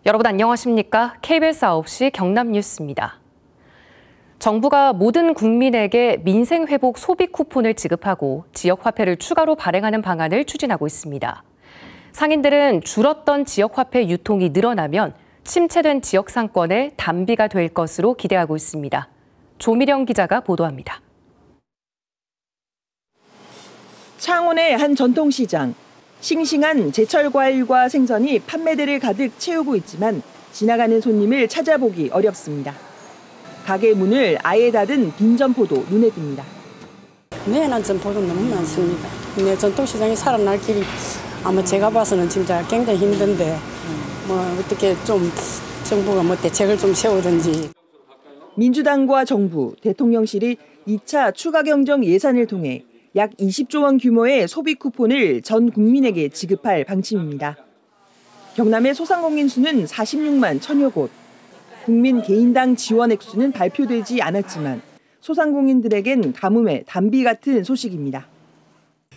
여러분 안녕하십니까? KBS 9시 경남 뉴스입니다. 정부가 모든 국민에게 민생회복 소비 쿠폰을 지급하고 지역화폐를 추가로 발행하는 방안을 추진하고 있습니다. 상인들은 줄었던 지역화폐 유통이 늘어나면 침체된 지역 상권의 단비가 될 것으로 기대하고 있습니다. 조미령 기자가 보도합니다. 창원의 한 전통시장. 싱싱한 제철 과일과 생선이 판매대를 가득 채우고 있지만 지나가는 손님을 찾아보기 어렵습니다. 가게 문을 아예 닫은 빈 점포도 눈에 띕니다. 매연한 점포도 너무 많습니다. 네, 전통시장이 살아날 길이 아마 제가 봐서는 진짜 굉장히 힘든데 어떻게 좀 정부가 대책을 좀 세우든지. 민주당과 정부, 대통령실이 2차 추가 경정 예산을 통해 약 20조 원 규모의 소비 쿠폰을 전 국민에게 지급할 방침입니다. 경남의 소상공인 수는 46만 1천여 곳. 국민 개인당 지원 액수는 발표되지 않았지만 소상공인들에겐 가뭄의 단비 같은 소식입니다.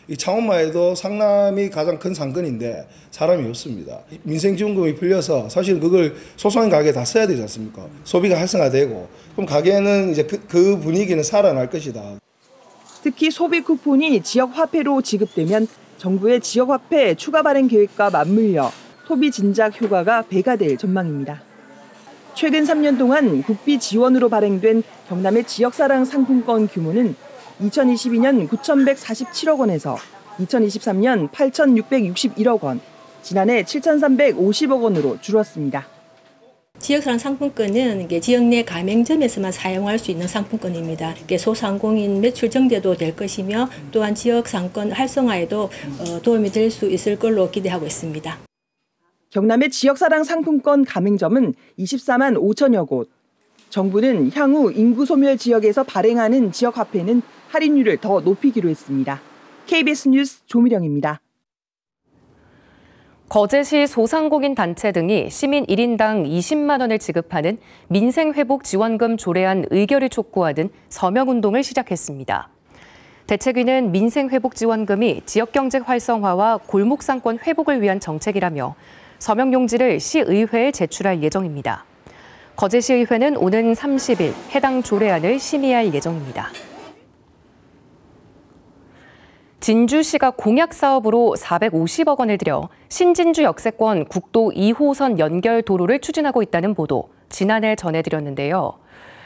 이 창원만 해도 상남이 가장 큰 상권인데 사람이 없습니다. 민생지원금이 풀려서 사실 그걸 소상인 가게에 다 써야 되지 않습니까? 소비가 활성화되고 그럼 가게는 이제 그 분위기는 살아날 것이다. 특히 소비 쿠폰이 지역 화폐로 지급되면 정부의 지역 화폐 추가 발행 계획과 맞물려 소비 진작 효과가 배가 될 전망입니다. 최근 3년 동안 국비 지원으로 발행된 경남의 지역사랑 상품권 규모는 2022년 9,147억 원에서 2023년 8,661억 원, 지난해 7,350억 원으로 줄었습니다. 지역사랑 상품권은 지역 내 가맹점에서만 사용할 수 있는 상품권입니다. 소상공인 매출 증대도 될 것이며 또한 지역 상권 활성화에도 도움이 될 수 있을 걸로 기대하고 있습니다. 경남의 지역사랑 상품권 가맹점은 24만 5천여 곳. 정부는 향후 인구 소멸 지역에서 발행하는 지역 화폐는 할인율을 더 높이기로 했습니다. KBS 뉴스 조미령입니다. 거제시 소상공인 단체 등이 시민 1인당 20만 원을 지급하는 민생회복지원금 조례안 의결을 촉구하는 서명운동을 시작했습니다. 대책위는 민생회복지원금이 지역경제 활성화와 골목상권 회복을 위한 정책이라며 서명 용지를 시의회에 제출할 예정입니다. 거제시의회는 오는 30일 해당 조례안을 심의할 예정입니다. 진주시가 공약 사업으로 450억 원을 들여 신진주 역세권 국도 2호선 연결 도로를 추진하고 있다는 보도 지난해 전해드렸는데요.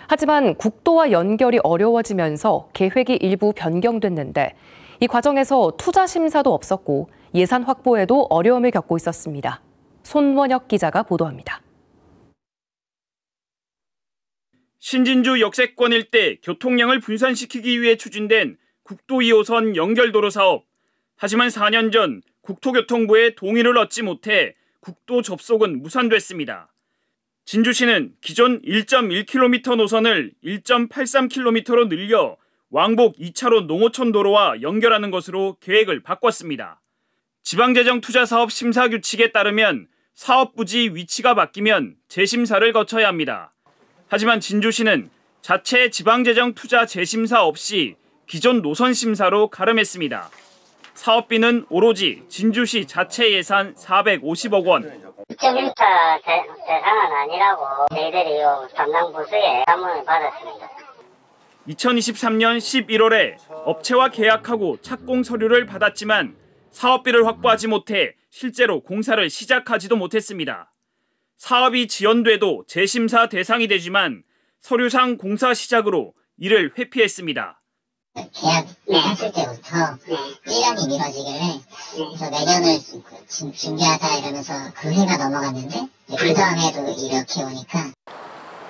하지만 국도와 연결이 어려워지면서 계획이 일부 변경됐는데 이 과정에서 투자 심사도 없었고 예산 확보에도 어려움을 겪고 있었습니다. 손원혁 기자가 보도합니다. 신진주 역세권 일대 교통량을 분산시키기 위해 추진된 국도 2호선 연결도로 사업. 하지만 4년 전 국토교통부의 동의를 얻지 못해 국도 접속은 무산됐습니다. 진주시는 기존 1.1km 노선을 1.83km로 늘려 왕복 2차로 농어촌 도로와 연결하는 것으로 계획을 바꿨습니다. 지방재정투자사업 심사규칙에 따르면 사업 부지 위치가 바뀌면 재심사를 거쳐야 합니다. 하지만 진주시는 자체 지방재정투자 재심사 없이 기존 노선 심사로 가름했습니다. 사업비는 오로지 진주시 자체 예산 450억 원. 2.1m 대상은 아니라고 저희들이 담당 부서에 자문을 받았습니다. 2023년 11월에 업체와 계약하고 착공 서류를 받았지만 사업비를 확보하지 못해 실제로 공사를 시작하지도 못했습니다. 사업이 지연돼도 재심사 대상이 되지만 서류상 공사 시작으로 이를 회피했습니다. 계약을 했을 때부터 1년이 미뤄지길래 그래서 내년을 준비하자 이러면서 그 해가 넘어갔는데 그 다음 해도 이렇게 오니까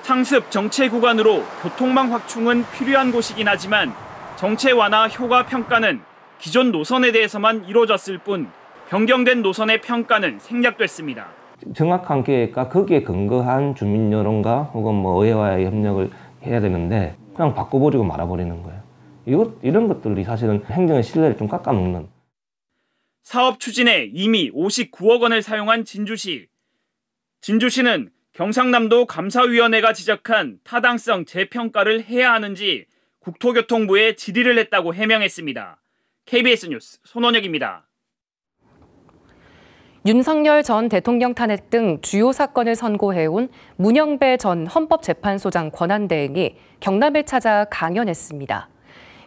상습 정체 구간으로 교통망 확충은 필요한 곳이긴 하지만 정체 완화 효과 평가는 기존 노선에 대해서만 이루어졌을 뿐 변경된 노선의 평가는 생략됐습니다. 정확한 계획과 거기에 근거한 주민 여론과 혹은 의회와의 협력을 해야 되는데 그냥 바꿔버리고 말아버리는 거예요. 이런 것들이 사실은 행정의 신뢰를 좀 깎아먹는. 사업 추진에 이미 59억 원을 사용한 진주시. 진주시는 경상남도 감사위원회가 지적한 타당성 재평가를 해야 하는지 국토교통부에 질의를 했다고 해명했습니다. KBS 뉴스 손원혁입니다. 윤석열 전 대통령 탄핵 등 주요 사건을 선고해온 문영배 전 헌법재판소장 권한대행이 경남을 찾아 강연했습니다.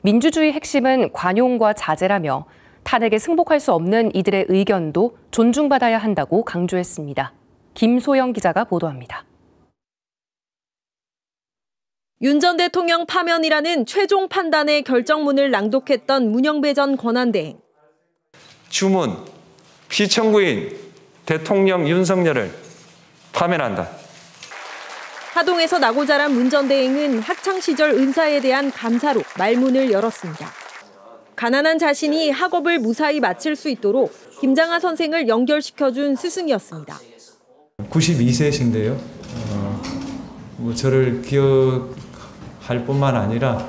민주주의 핵심은 관용과 자제라며 탄핵에 승복할 수 없는 이들의 의견도 존중받아야 한다고 강조했습니다. 김소영 기자가 보도합니다. 윤 전 대통령 파면이라는 최종 판단의 결정문을 낭독했던 문영배 전 권한대행. 주문, 피청구인 대통령 윤석열을 파면한다. 하동에서 나고 자란 문 전 대행은 학창시절 은사에 대한 감사로 말문을 열었습니다. 가난한 자신이 학업을 무사히 마칠 수 있도록 김장하 선생을 연결시켜준 스승이었습니다. 92세신데요. 저를 기억할 뿐만 아니라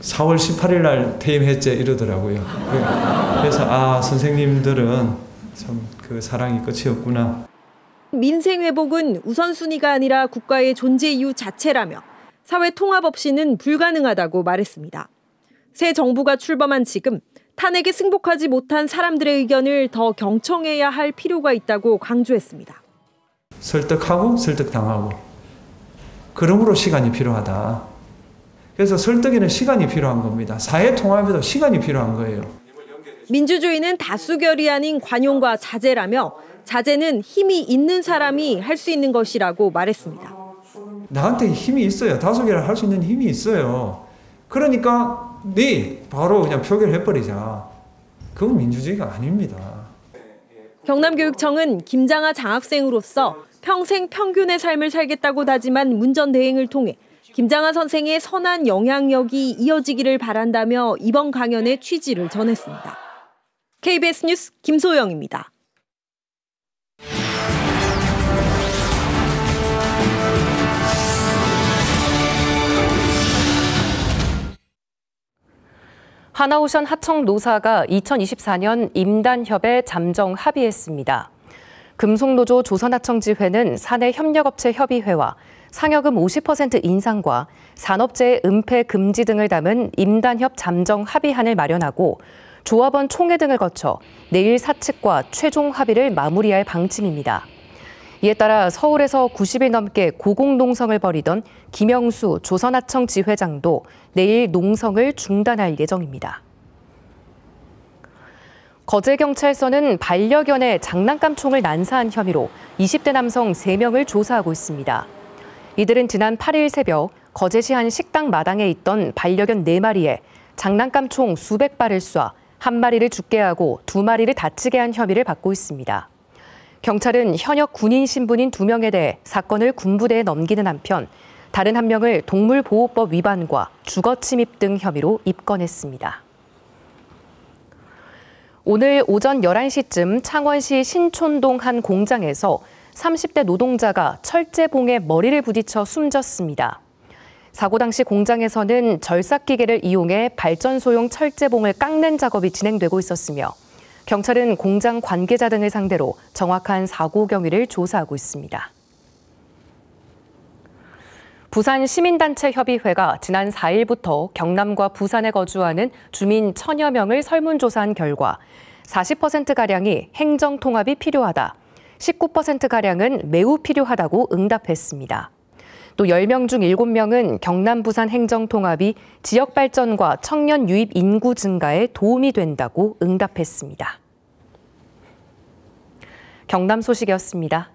4월 18일 날 퇴임했제 이러더라고요. 그래서 선생님들은 참 그 사랑이 끝이 없구나. 민생 회복은 우선순위가 아니라 국가의 존재 이유 자체라며 사회 통합 없이는 불가능하다고 말했습니다. 새 정부가 출범한 지금 탄핵에 승복하지 못한 사람들의 의견을 더 경청해야 할 필요가 있다고 강조했습니다. 설득하고 설득당하고 그러므로 시간이 필요하다. 그래서 설득에는 시간이 필요한 겁니다. 사회 통합에도 시간이 필요한 거예요. 민주주의는 다수결이 아닌 관용과 자제라며 자제는 힘이 있는 사람이 할 수 있는 것이라고 말했습니다. 나한테 힘이 있어요. 다수결을 할 수 있는 힘이 있어요. 그러니까 바로 그냥 표결해버리자. 그건 민주주의가 아닙니다. 경남교육청은 김장하 장학생으로서 평생 평균의 삶을 살겠다고 다짐한 문 전 대행을 통해 김장하 선생의 선한 영향력이 이어지기를 바란다며 이번 강연의 취지를 전했습니다. KBS 뉴스 김소영입니다. 하나오션 하청 노사가 2024년 임단협에 잠정 합의했습니다. 금속노조 조선하청지회는 사내협력업체 협의회와 상여금 50% 인상과 산업재해 은폐 금지 등을 담은 임단협 잠정 합의안을 마련하고 조합원 총회 등을 거쳐 내일 사측과 최종 합의를 마무리할 방침입니다. 이에 따라 서울에서 90일 넘게 고공농성을 벌이던 김영수 조선하청 지회장도 내일 농성을 중단할 예정입니다. 거제경찰서는 반려견에 장난감총을 난사한 혐의로 20대 남성 3명을 조사하고 있습니다. 이들은 지난 8일 새벽 거제시 한 식당 마당에 있던 반려견 4마리에 장난감총 수백 발을 쏴 1마리를 죽게 하고 2마리를 다치게 한 혐의를 받고 있습니다. 경찰은 현역 군인 신분인 2명에 대해 사건을 군부대에 넘기는 한편 다른 1명을 동물보호법 위반과 주거침입 등 혐의로 입건했습니다. 오늘 오전 11시쯤 창원시 신촌동 한 공장에서 30대 노동자가 철제봉에 머리를 부딪혀 숨졌습니다. 사고 당시 공장에서는 절삭기계를 이용해 발전소용 철제봉을 깎는 작업이 진행되고 있었으며 경찰은 공장 관계자 등을 상대로 정확한 사고 경위를 조사하고 있습니다. 부산 시민단체 협의회가 지난 4일부터 경남과 부산에 거주하는 주민 1000여 명을 설문조사한 결과 40%가량이 행정통합이 필요하다, 19%가량은 매우 필요하다고 응답했습니다. 또 10명 중 7명은 경남 부산 행정통합이 지역 발전과 청년 유입 인구 증가에 도움이 된다고 응답했습니다. 경남 소식이었습니다.